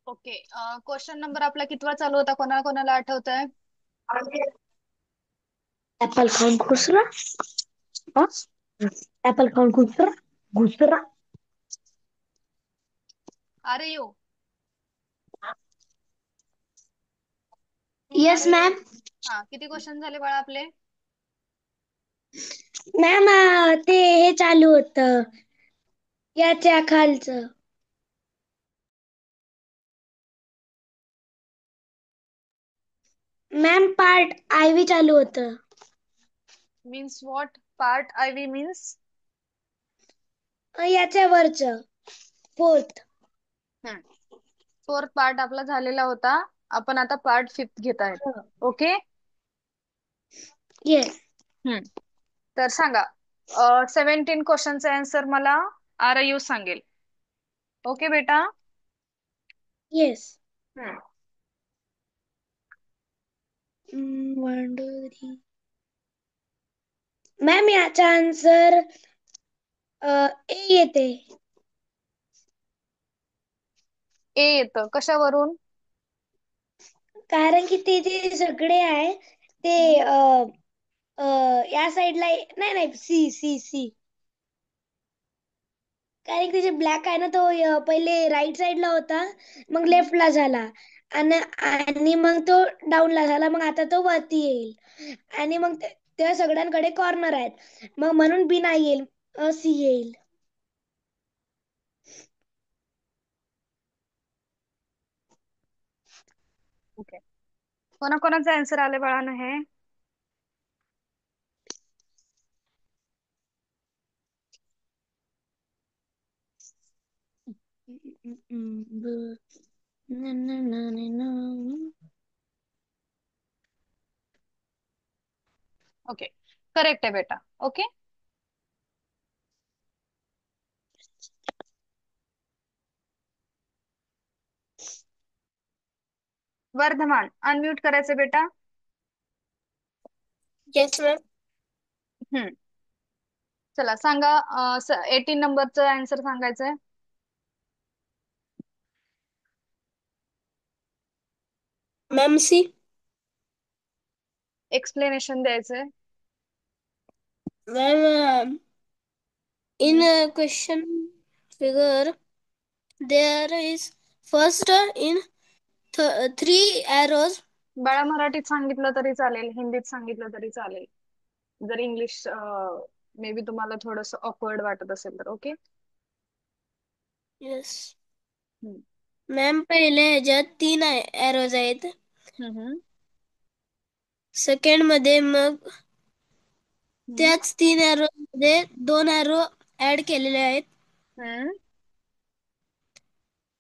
Okay. Question number आपला कितवा चालू होता? कोणाला कोणाला आठवत आहे? ऍपल खाऊन खुसरा. ऍपल खाऊन खुसरा घुसरा. अरे यू. Yes ma'am. हा, किती क्वेश्चन झाले बाळा आपले? मॅम ते हे चालू होतं याच्या खालचं. मॅम पार्ट IV चालू होतं. Means what? Part I V means? याच्यावरचं फोर्थ. फोर्थ पार्ट आपला झालेला होता. आपण आता पार्ट फिफ्थ घेत आहेत. ओके. येस. तर सांगा. 17 क्वेश्चनचा आन्सर मला आर यू सांगेल. ओके बेटा. येस. हम्म. 1 2 3. मॅम याचा आन्सर ए येते. ए येतं कशावरून? कारण की ते जे सगळे आहे ते हम्म. या साईडला नाही नाही सी सी सी. कारण की जे ब्लॅक आहे ना तो पहिले राईट साईडला होता, मग हम्म. लेफ्टला झाला आणि आणि मग तो डाऊनला झाला, मग आता तो वरती येईल आणि मग त्या सगळ्यांकडे कॉर्नर आहेत, मग म्हणून बी नाही येईल, सी येईल. ओके. कोणाकोणाचा आन्सर आले बाळानं हे? ओके. करेक्ट आहे बेटा. ओके. वर्धमान अनम्यूट करायचं बेटा. Yes ma'am. हम्म. चला सांगा. 18 नंबरचं आन्सर सांगायचंय. Ma'am C. एक्सप्लेनेशन द्यायचंय. मॅम in हम्म. a question figure there is first in three arrows. बाळा मराठीत सांगितलं तरी चालेल, हिंदीत सांगितलं तरी चालेल. जर इंग्लिश मे बी तुम्हाला थोडस ऑकवर्ड वाटत असेल तर. ओके. येस हम्म. मॅम. पहिले ह्याच्यात 3 एरोज आहेत. हम्म. सेकंड मध्ये मग हम्म. त्याच 3 एरो मध्ये 2 एरो ऍड केलेले आहेत. हम्म.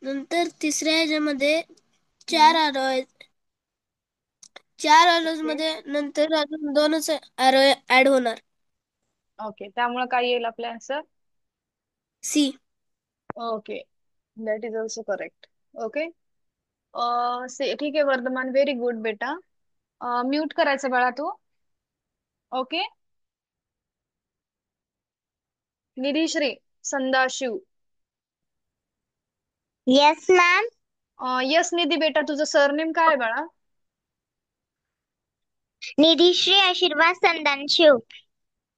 नंतर तिसऱ्या ह्याच्यामध्ये 4 हम्म. एरो आहेत. 4 एरोज ओके. मध्ये नंतर अजून 2च एरो ऍड होणार. ओके, त्यामुळे काय येईल आपला answer? C. Okay, that is also correct. Okay. ठीक आहे वर्धमान, व्हेरी गुड बेटा. म्यूट करायचं बाळा तू. Okay. Nidhishree Sandashiv. Yes ma'am. Yes Nidhi बेटा, तुझं सरनेम काय आहे बाळा? निधीश्री आशीर्वाद संदानशिव.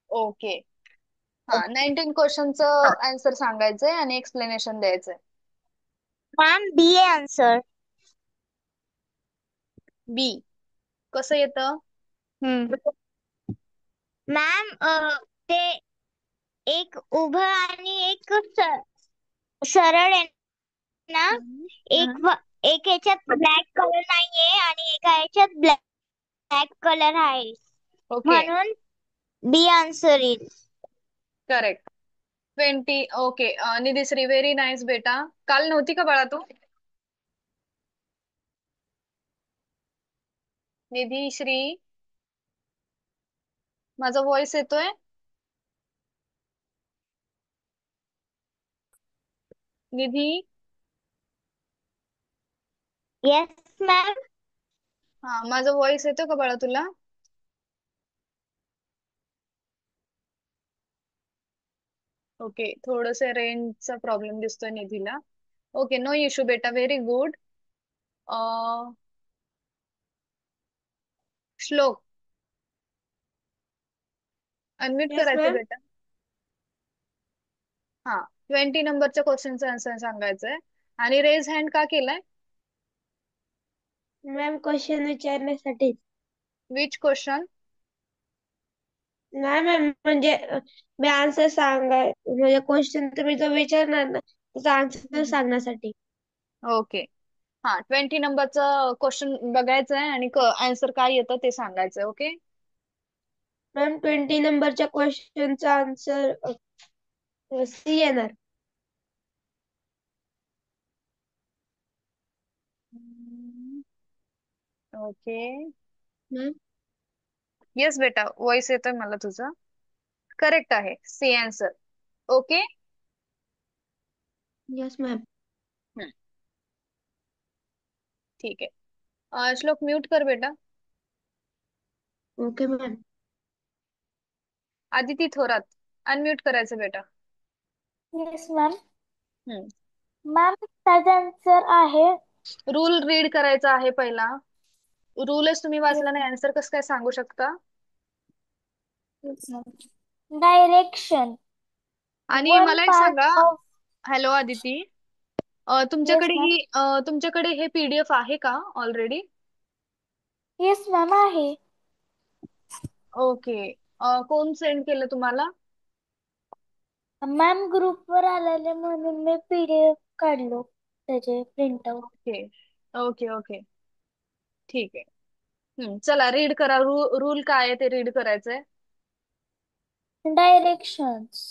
ओके. हा, 19 क्वेश्चनचं आन्सर सांगायचंय आणि एक्सप्लेनेशन द्यायचंय. मॅम बी ए आन्सर. बी कसं येतं? मॅम ते एक उभं आणि एक सरळ आहे ना. हम्म. एक एक ह्याच्यात ब्लॅक कलर नाहीये आणि एका ह्याच्यात ब्लॅक कलर आहे, ओके. म्हणून बी आन्सर येईल. करेक्ट. 20. ओके. निधीश्री व्हेरी नाईस बेटा. काल नव्हती का बाळा तू? निधीश्री, माझा व्हॉइस येतोय? निधी. Yes ma'am. हा, माझा व्हॉइस येतो का बाळा तुला? ओके, थोडस रेंजचा प्रॉब्लेम दिसतोय निधीला. ओके, नो इश्यू बेटा, व्हेरी गुड. श्लोक, अनम्यूट येस करायचं मॅम. बेटा. हा, 20 नंबरच्या क्वेश्चनचा आन्सर सांगायचंय. आणि रेज हँड का केलाय? मॅम क्वेश्चन विचारण्यासाठी. Which question? नाही मॅम, म्हणजे मी आन्सर सांगाय, म्हणजे क्वेश्चन तुम्ही जो विचारणार ना त्याचा आन्सर सांगण्यासाठी. ओके. हा, 20 नंबरचं क्वेश्चन बघायचं आहे आणि आन्सर काय येतं ते सांगायचं. ओके. मॅम 20 नंबरच्या क्वेश्चनचा आन्सर सी येणार. ओके. मॅम. येस बेटा, वॉइस येतोय मला तुझा. करेक्ट आहे, C answer. Okay. Yes ma'am. ठीक आहे. श्लोक म्यूट कर बेटा. Okay ma'am. Aditi Thorat, unmute करायचं बेटा. Yes ma'am. हम्म. मॅम त्याचा आन्सर आहे. रूल रीड करायचा आहे पहिला. रूलच तुम्ही वाचला नाही, आन्सर कसं काय सांगू शकता? डायरेक्शन. आणि वन मला एक सांगा. Part of. Hello Aditi. Yes तुमच्याकडे मॅम. तुमच्याकडे हे पीडीएफ आहे का ऑलरेडी? येस मॅम आहे. ओके. कोण सेंड केलं तुम्हाला? मॅम ग्रुपवर आलेले म्हणून मी पीडीएफ काढलो त्याचे प्रिंटआउट. Okay okay okay. ठीक आहे. चला रीड करा. रूल काय आहे ते रीड करायचंय. डायरेक्शन्स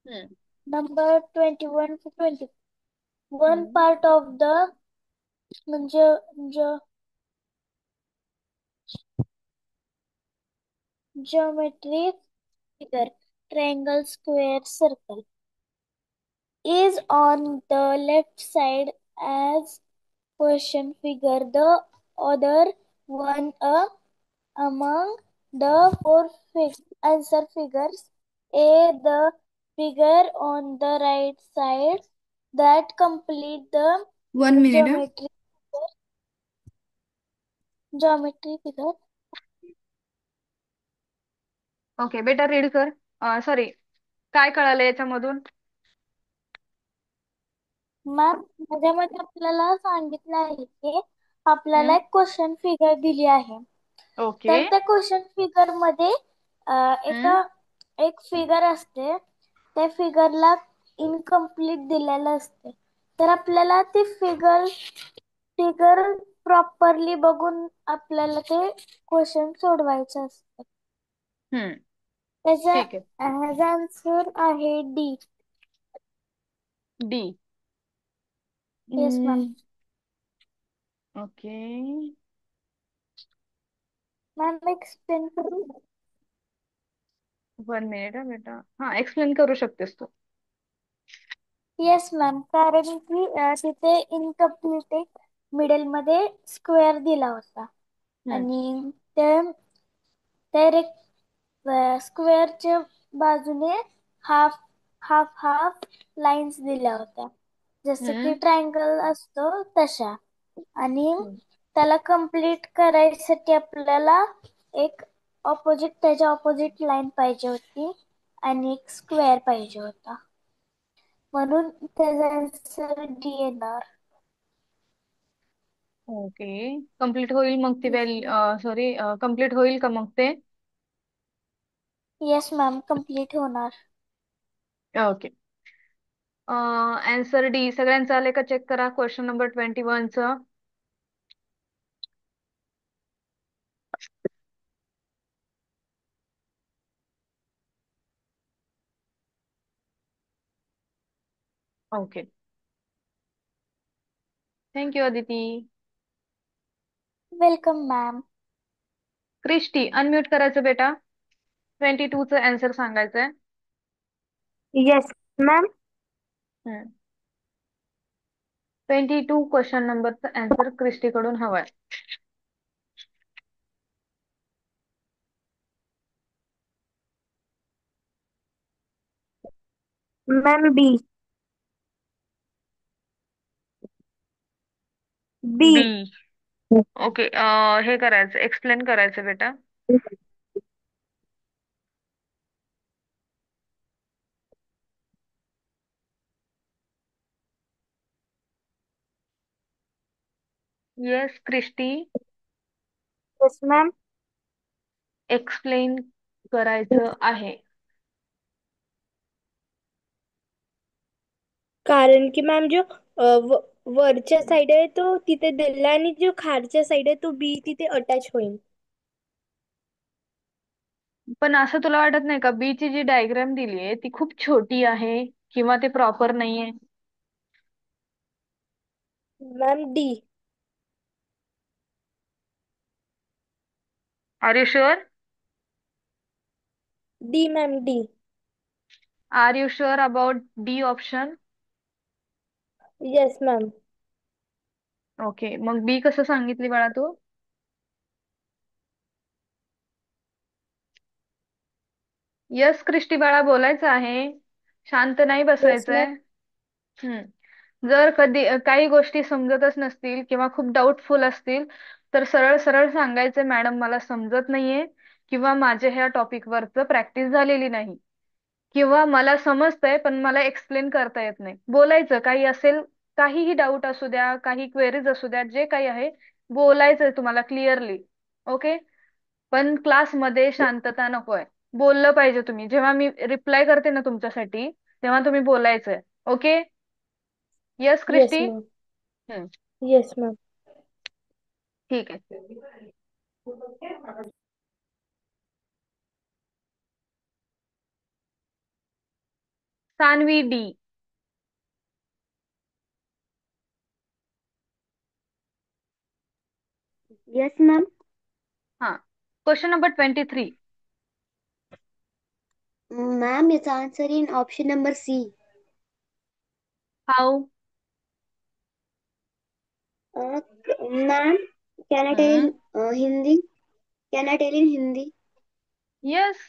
हम्म. Number 21 to 20. वन हम्म. पार्ट ऑफ द म्हणजे geometry figure triangle square circle is on the left side as question figure. The other one among the four answer figures. A. The figure on the right side that complete the 1 minute. geometry figure. Okay बेटा, read कर. Sorry, काय कळालं याच्यामधून? Ma'am त्याच्यामध्ये आपल्याला सांगितलं आहे की हम्म. आपल्याला एक क्वेश्चन फिगर दिली आहे. ओके. तर त्या क्वेश्चन फिगर मध्ये हम्म. एक फिगर असते. त्या फिगरला इनकम्प्लीट दिलेलं असते. तर आपल्याला ती फिगर फिगर प्रॉपरली बघून आपल्याला ते क्वेश्चन सोडवायचं असतं. हम्म. त्याचा ठीक आहे. आन्सर आहे D. D. Yes ma'am. Okay. Ma'am explain करू. 1 मिनिट हा बेटा. हा, एक्सप्लेन करू शकतेस तू. येस मॅम, कारण की तिथे इनकम्प्लीट एक मिडल मध्ये स्क्वेअर दिला होता हम्म. आणि त्या स्क्वेअरच्या बाजूने हाफ हाफ हाफ लाईन्स दिल्या होत्या, जसं की हम्म. ट्रायंगल असतो तशा. आणि हम्म. त्याला कंप्लीट करायसाठी आपल्याला एक त्याच्या ऑपोजिट लाईन पाहिजे होती आणि एक स्क्वेअर पाहिजे होता, म्हणून त्याचा आन्सर डी येणार. ओके. कम्प्लीट होईल मग ती सॉरी, कम्प्लीट होईल का मग ते? येस मॅम, कम्प्लीट होणार. ओके. Answer D. सगळ्यांचं आले का चेक करा क्वेश्चन नंबर 21चं. Okay. Thank you Aditi. Welcome ma'am. Christy, unmute करायचं बेटा. 22चं आन्सर सांगायचंय. Yes ma'am. 22 क्वेश्चन नंबरचा आन्सर क्रिस्टीकडून हवाय. मॅम बी. बी. बी. ओके, हे करायचं, एक्सप्लेन करायचं बेटा. Yes Christy. Yes ma'am. Explain करायचं आहे. कारण की मॅम जो वरच्या साइड आहे तो तिथे दिला आणि जो खालच्या साइड आहे तो बी तिथे अटॅच होईल. पण असं तुला वाटत नाही का, बी ची जी डायग्राम दिली आहे ती खूप छोटी आहे किंवा ते प्रॉपर नाहीये? Ma'am D. Are you sure? D ma'am D. Are you sure about D option? Yes ma'am. Okay, मग बी कसं सांगितली बाळा तू? यस क्रिस्टी बाळा, बोलायचं आहे, शांत नाही येस मॅम. बसायचंय. जर कधी काही गोष्टी समजतच नसतील किंवा खूप डाऊटफुल असतील, तर सरळ सरळ सांगायचं, मॅडम मला समजत नाहीये, किंवा माझे ह्या टॉपिक वरच प्रॅक्टिस झालेली नाही, किंवा मला समजतंय पण मला एक्सप्लेन करता येत नाही. बोलायचं काही असेल, काहीही डाऊट असू द्या, काही क्वेरीज असू द्या, जे काही आहे बोलायचंय तुम्हाला क्लिअरली. ओके. पण क्लासमध्ये शांतता नकोय. बोललं पाहिजे तुम्ही. जेव्हा मी रिप्लाय करते ना तुमच्यासाठी, तेव्हा तुम्ही बोलायचंय. Okay. Yes yes Christy. Ma'am. Hmm, yes ma'am. ठीक आहे. सान्वी डी. Yes ma'am. हा. Question number 23. मॅम याचा answer in option number C. How? Ma'am can I tell in Hindi? Can I tell in Hindi? Yes,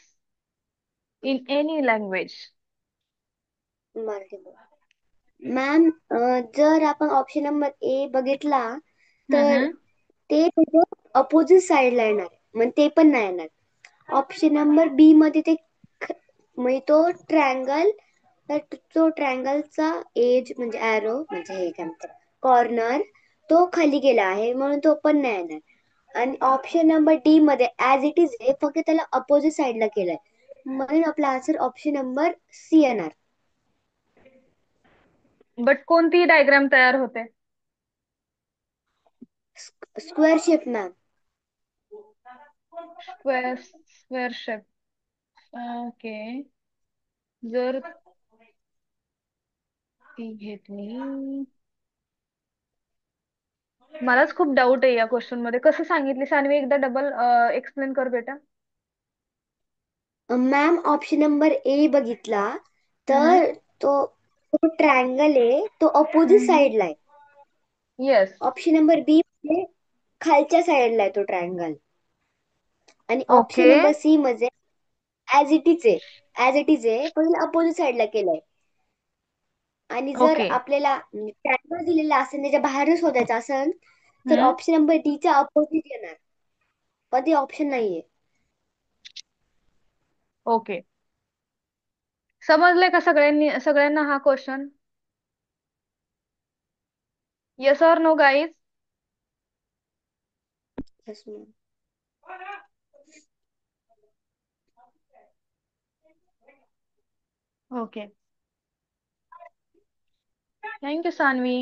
in any language. Marathi. Ma'am जर आपण option number A बघितला तर हम्म. ते अपोजिट साइडला येणार, मग ते पण नाही येणार. ऑप्शन नंबर बी मध्ये ते म्हणजे तो ट्रँगल, तर तो ट्रँगलचा एज म्हणजे ॲरो म्हणजे हे काय म्हणतात कॉर्नर, तो खाली गेला आहे म्हणून तो पण नाही येणार. आणि ऑप्शन नंबर डी मध्ये ऍज इट इज आहे, फक्त त्याला अपोजिट साइडला केलंय, म्हणून आपला आन्सर ऑप्शन नंबर सी येणार. बट कोणती डायग्राम तयार होते? Square shape ma'am. Square, square shape. Okay. जर ती घेतली, मलाच खूप डाऊट आहे या क्वेश्चन मध्ये. कसं सांगितली सानवी, एकदा डबल एक्सप्लेन कर बेटा. मॅम ऑप्शन नंबर ए बघितला हम्म. तर तो तो ट्रँगल आहे तो अपोजिट हम्म. साइडला आहे. येस. ऑप्शन नंबर बी मध्ये खालच्या साइडला आहे तो ट्रँगल. आणि ऑप्शन ओके. नंबर सी मध्ये ऍज इट इज आहे, ऍज इट इज आहे पण अपोजिट साइडला केलंय. आणि जर ओके. आपल्याला ट्रँगल दिलेला असेल त्याच्या बाहेरच शोधायचा असेल तर हम्म. ऑप्शन नंबर डी च्या अपोजिट येणार, पण ते ऑप्शन नाहीये. ओके. समजलंय का सगळ्यांनी, सगळ्यांना हा क्वेश्चन? येस और no guys? Yes, ma'am. Okay. Thank you Sanvi.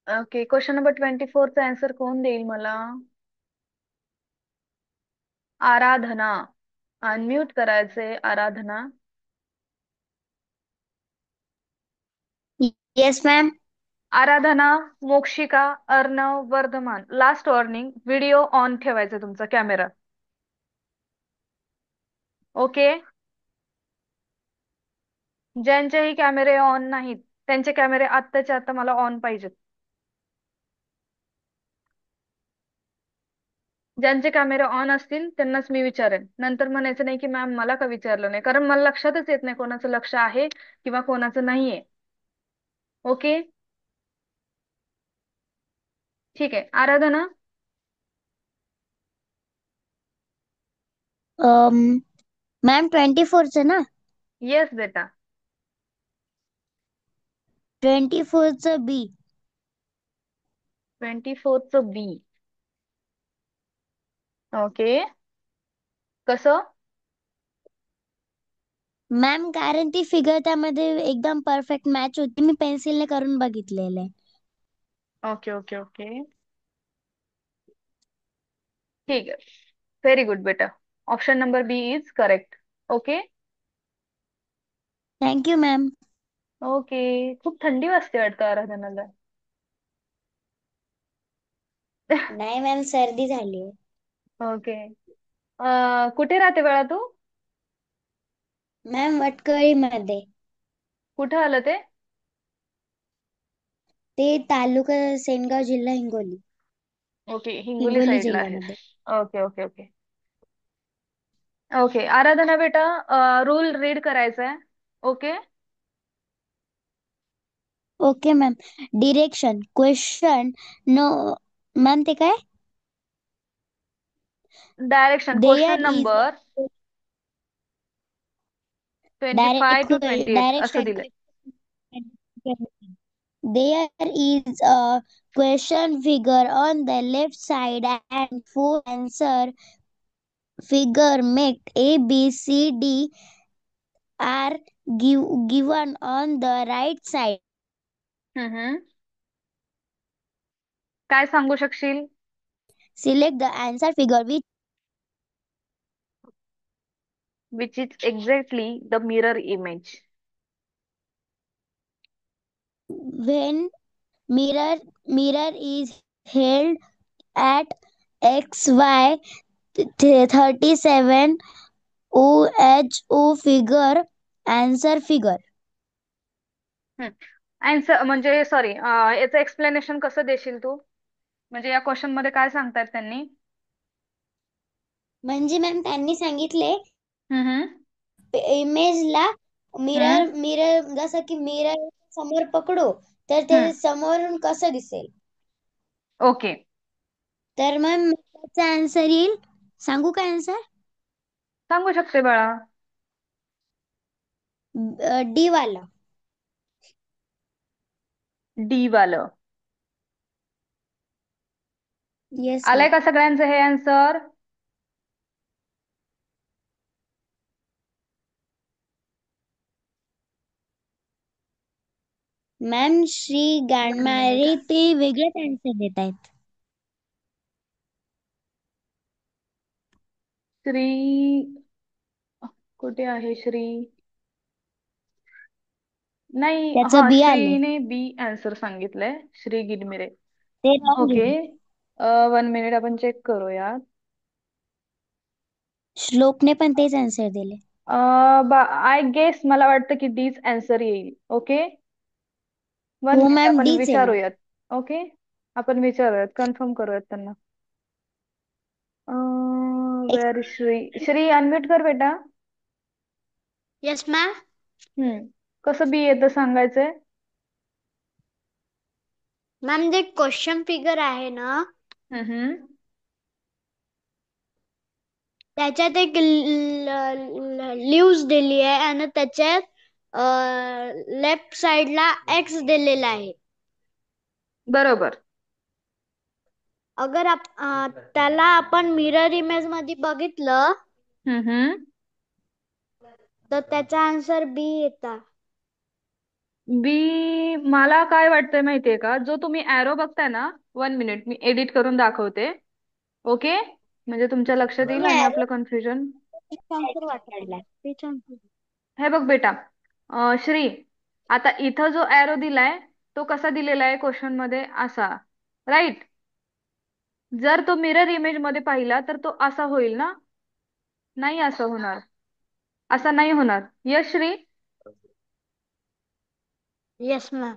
Okay, question number 24 चा आन्सर कोण देईल मला? आराधना. अनम्यूट करायचे Aradhana. Yes ma'am. Aradhana, Mokshika, Arnav, Vardhaman, last warning, video on ठेवायचा तुमचा कॅमेरा. ओके. ज्यांचेही कॅमेरे ऑन नाहीत त्यांचे कॅमेरे आत्ताच्या आता मला ऑन पाहिजेत. ज्यांचे कॅमेरे ऑन असतील त्यांनाच मी विचारेन. नंतर म्हणायचं नाही की मॅम मला का विचारलं नाही, कारण मला लक्षातच येत नाही कोणाचं लक्ष आहे किंवा कोणाचं नाहीये. ओके. ठीक आहे, आराधना. मैम 24 से ना. येस बेटा. 24 बी. 24चं बी. ओके. कसं? मॅम कारण ती फिगर त्यामध्ये एकदम परफेक्ट मॅच होती. मी पेन्सिलने करून बघितलेलं आहे. Okay okay okay. ठीक आहे. व्हेरी गुड बेटा. Option number B is correct. Okay. Thank you ma'am. Okay. खूप थंडी वाजते वाटतं आराधनाला. नाही मॅम सर्दी झाली. ओके. कुठे राहते बाळा तू? मॅम वटकळी मध्ये. कुठं आलं ते? ते तालुका सेनगाव जिल्हा हिंगोली. ओके, हिंगोली हिंगोली साईडला आहेस. जिल्ह्यामध्ये. Okay okay okay. Okay Aradhana बेटा, रूल रीड करायचा आहे. Okay. Okay ma'am. Direction question no. Ma'am ते काय? Direction question there is number 25 to 28 असं डायरेक्शन दिलंय. there is a question figure on the left side and four answer figure make A, B, C, D are given on the right side. हम्म. काय सांगू शकशील? Select the answer figure which which is exactly the mirror image. when mirror is held at XY 37 OHO figure answer figure. Answer म्हणजे sorry, याचं explanation कसं देशील तू? म्हणजे या क्वेश्चन मध्ये काय सांगतायत त्यांनी? म्हणजे मॅम त्यांनी सांगितले हम्म. इमेजला हम्म. मिरर मिरर जसं की मिरर समोर पकडू तर ते हम्म. समोरून कसं दिसेल. ओके. तर मग त्याचा आन्सर येईल. सांगू का आन्सर? सांगू शकते बाळा. डी वाला. डी वालं. येस आलंय मॅम. का सगळ्यांचं हे answer? Ma'am Shri 1 minute. Gandmare ते वेगळेच आन्सर देत आहेत. श्री कुठे आहे श्री? नाही, त्याचं हा बी आलंय. श्रीने बी आन्सर सांगितलंय. श्री गिडमिरे. ते रॉंग ओके. आहे. 1 मिनिट आपण चेक करूया. श्लोकने पण तेच आन्सर दिले. आय गेस मला वाटतं की डीच आन्सर येईल. ओके. वन हो मिनिट मॅम आपण डीच आहे. विचारूयात. ओके. आपण विचारूयात, कन्फर्म करूयात त्यांना. Where is Shri? Shri unmute कर बेटा. Yes ma'am. हम्म. कसं बी येतं सांगायचंय? मॅम जे क्वेश्चन फिगर आहे ना हम्म. त्याच्यात एक ल्यूज दिली आहे आणि त्याच्यात लेफ्ट साइडला एक्स दिलेला आहे. बरोबर. अगर त्याला आपण मिरर इमेज मध्ये बघितलं हम्म. तर त्याचा आन्सर बी येता. बी मला काय वाटतंय माहितीये का, जो तुम्ही ऍरो बघताय ना, 1 मिनिट मी एडिट करून दाखवते. ओके. म्हणजे तुमच्या लक्षात येईल आणि आपलं कन्फ्युजन. आन्सर वाटत. हे बघ बेटा, श्री, आता इथं जो ऍरो दिलाय तो कसा दिलेला आहे क्वेश्चन मध्ये? असा, राईट? जर तो मिरर इमेज मध्ये पाहिला तर तो असा होईल ना? नाही असं होणार. असा नाही होणार. यश श्री? Yes ma'am.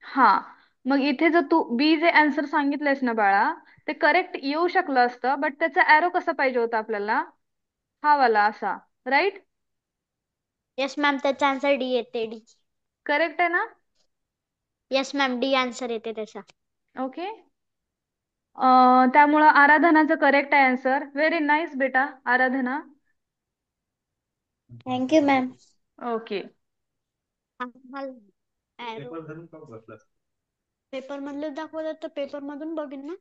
हा. मग इथे जर तू बी जे आन्सर सांगितलंयस ना बाळा, ते करेक्ट येऊ शकलं असतं, बट त्याचा ऍरो कसा पाहिजे होता आपल्याला? हा वाला असा, राईट? येस मॅम त्याचा आन्सर डी येते. डी. करेक्ट आहे ना? येस मॅम, डी आन्सर येते त्याचा. ओके. त्यामुळं आराधनाचं करेक्ट आहे आन्सर. व्हेरी नाईस बेटा Aradhana. Thank you ma'am. Okay. Paper मधलं दाखवलं तर पेपर मधून बघीन ना.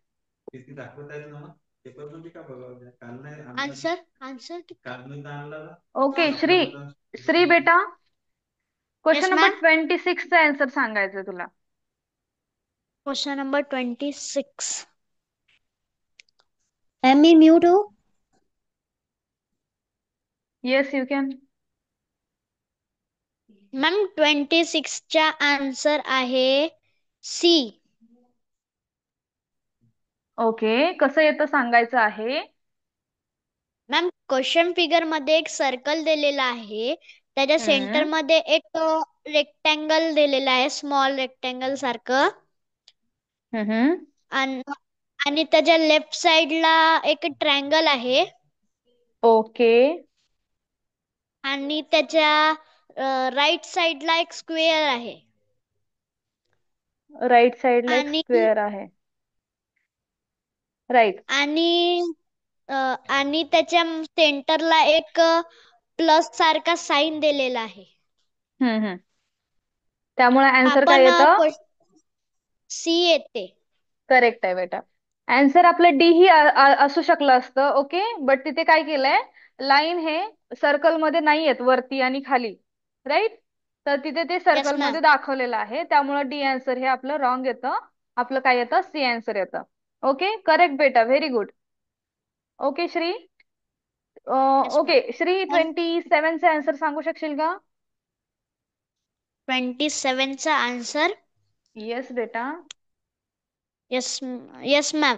Answer answer. Okay Shri. Shri बेटा, क्वेश्चन येस नंबर मॅम. 26 चा आन्सर सांगायचं तुला. Question number 26. मॅम मी म्यूट हूँ. Yes you can. मॅम 26 चा आन्सर आहे सी. ओके, कसं येतं सांगायचं आहे. मॅम क्वेश्चन फिगर मध्ये एक सर्कल दिलेला आहे, त्याच्या सेंटर हम्म. मध्ये एक रेक्टँगल दिलेला आहे, स्मॉल रेक्टँगल सारखं. हम्म. आणि त्याच्या लेफ्ट साइडला एक ट्रायंगल आहे. ओके. आणि त्याच्या राईट साइडला एक स्क्वेअर आहे. राईट साइडला एक आणि स्क्वेअर आहे. राईट. आणि आणि त्याच्या सेंटरला एक प्लस सारखा साइन दिलेला आहे. हम्म. त्यामुळे आन्सर काय आपण येतं. सी येते. करेक्ट आहे बेटा. आन्सर आपलं डी ही असू शकलं असतं. ओके, बट तिथे काय केलंय, लाईन हे सर्कल मध्ये नाही येत वरती आणि खाली. राईट. तर तिथे ते येस सर्कल मॅम. मध्ये दाखवलेलं आहे, त्यामुळे डी आन्सर हे आपलं रॉंग येतं. आपलं काय येतं, सी आन्सर येतं. ओके, करेक्ट बेटा, very good. Okay Shri. Yes ma'am. Okay Shri, ma'am 27 चे आन्सर सांगू शकशील का. 27 चा आन्सर. येस बेटा. येस. Yes ma'am.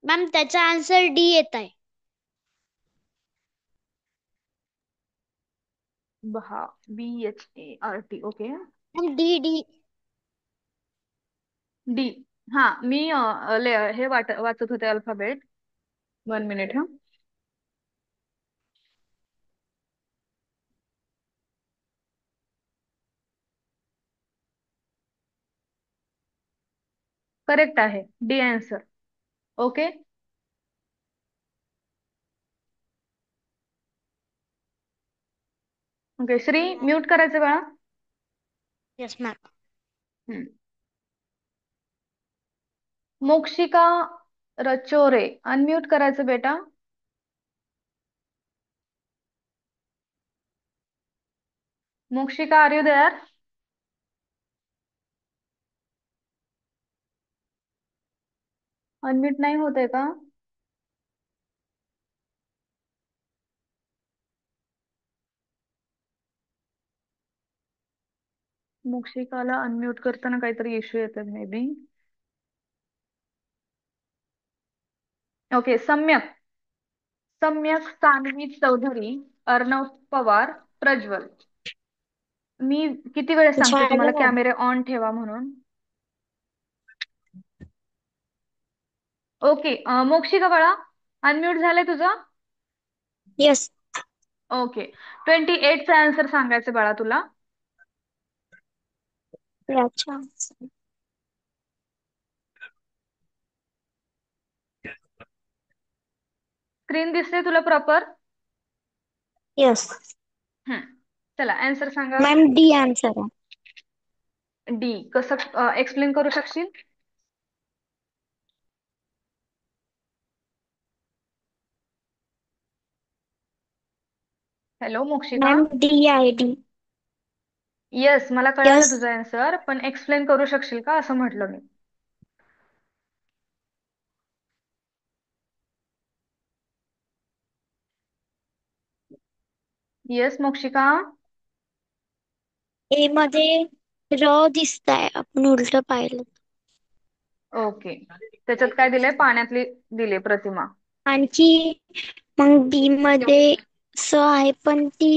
मॅम त्याचा आन्सर डी येत आहे. बहा, BHART. Okay. Ma'am D D. D. हा मी हे वाचत होते अल्फाबेट. 1 मिनिट हा. करेक्ट आहे D answer. Okay. Okay Shri, mute करायचं बाळा. Yes ma'am. हम्म. मोक्षिका रचोरे, अनम्यूट करायचं बेटा. मोक्षिका, आर यू देअर. अनम्यूट नाही होते का. मोक्षिकाला अनम्यूट करताना काहीतरी इश्यू येतात मे बी. ओके. सम्यक. सम्यक सान्वी चौधरी, अर्णव पवार, प्रज्वल. मी किती वेळेस सांगते तुम्हाला झालं मॅम. कॅमेरे ऑन ठेवा म्हणून. ओके. मोक्षिका बाळा, अनम्यूट झालंय तुझं. येस. ओके. 28 चा आन्सर सांगायचं बाळा तुला. याचा. स्क्रीन दिसते तुला प्रॉपर. येस हम्म. चला आन्सर सांगा. मॅम, डी आन्सर आहे. डी कसं एक्सप्लेन करू शकशील. हॅलो मोक्षिका. मॅम डी आहे, डी. येस मला कळालं यस. तुझा आन्सर, पण एक्सप्लेन करू शकशील का असं म्हटलं मी. येस मोक्षिका. ए मध्ये र दिसताय, आपण उलट पाहिलं. ओके. त्याच्यात काय दिलंय, पाण्यातली दिली प्रतिमा. आणखी मग बी मध्ये स आहे, पण ती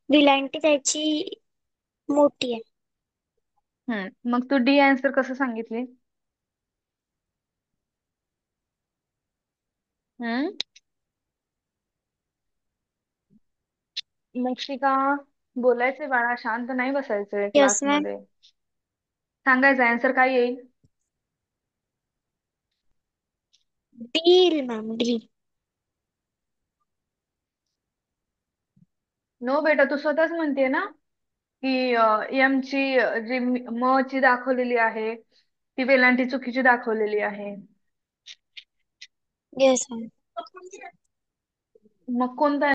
विलांटी त्याची मोठी आहे. मग तू डी आन्सर कसं सांगितली? हम्म. मक्षिका, बोलायचंय बाळा, शांत नाही बसायचंय यस मॅम. क्लासमध्ये. सांगायचं आन्सर काय येईल? Deal ma'am, deal. नो बेटा, तू स्वतःच म्हणते ना की एम ची जी म ची दाखवलेली आहे ती वेलांटी चुकीची दाखवलेली आहे. Yes ma'am. मग कोणता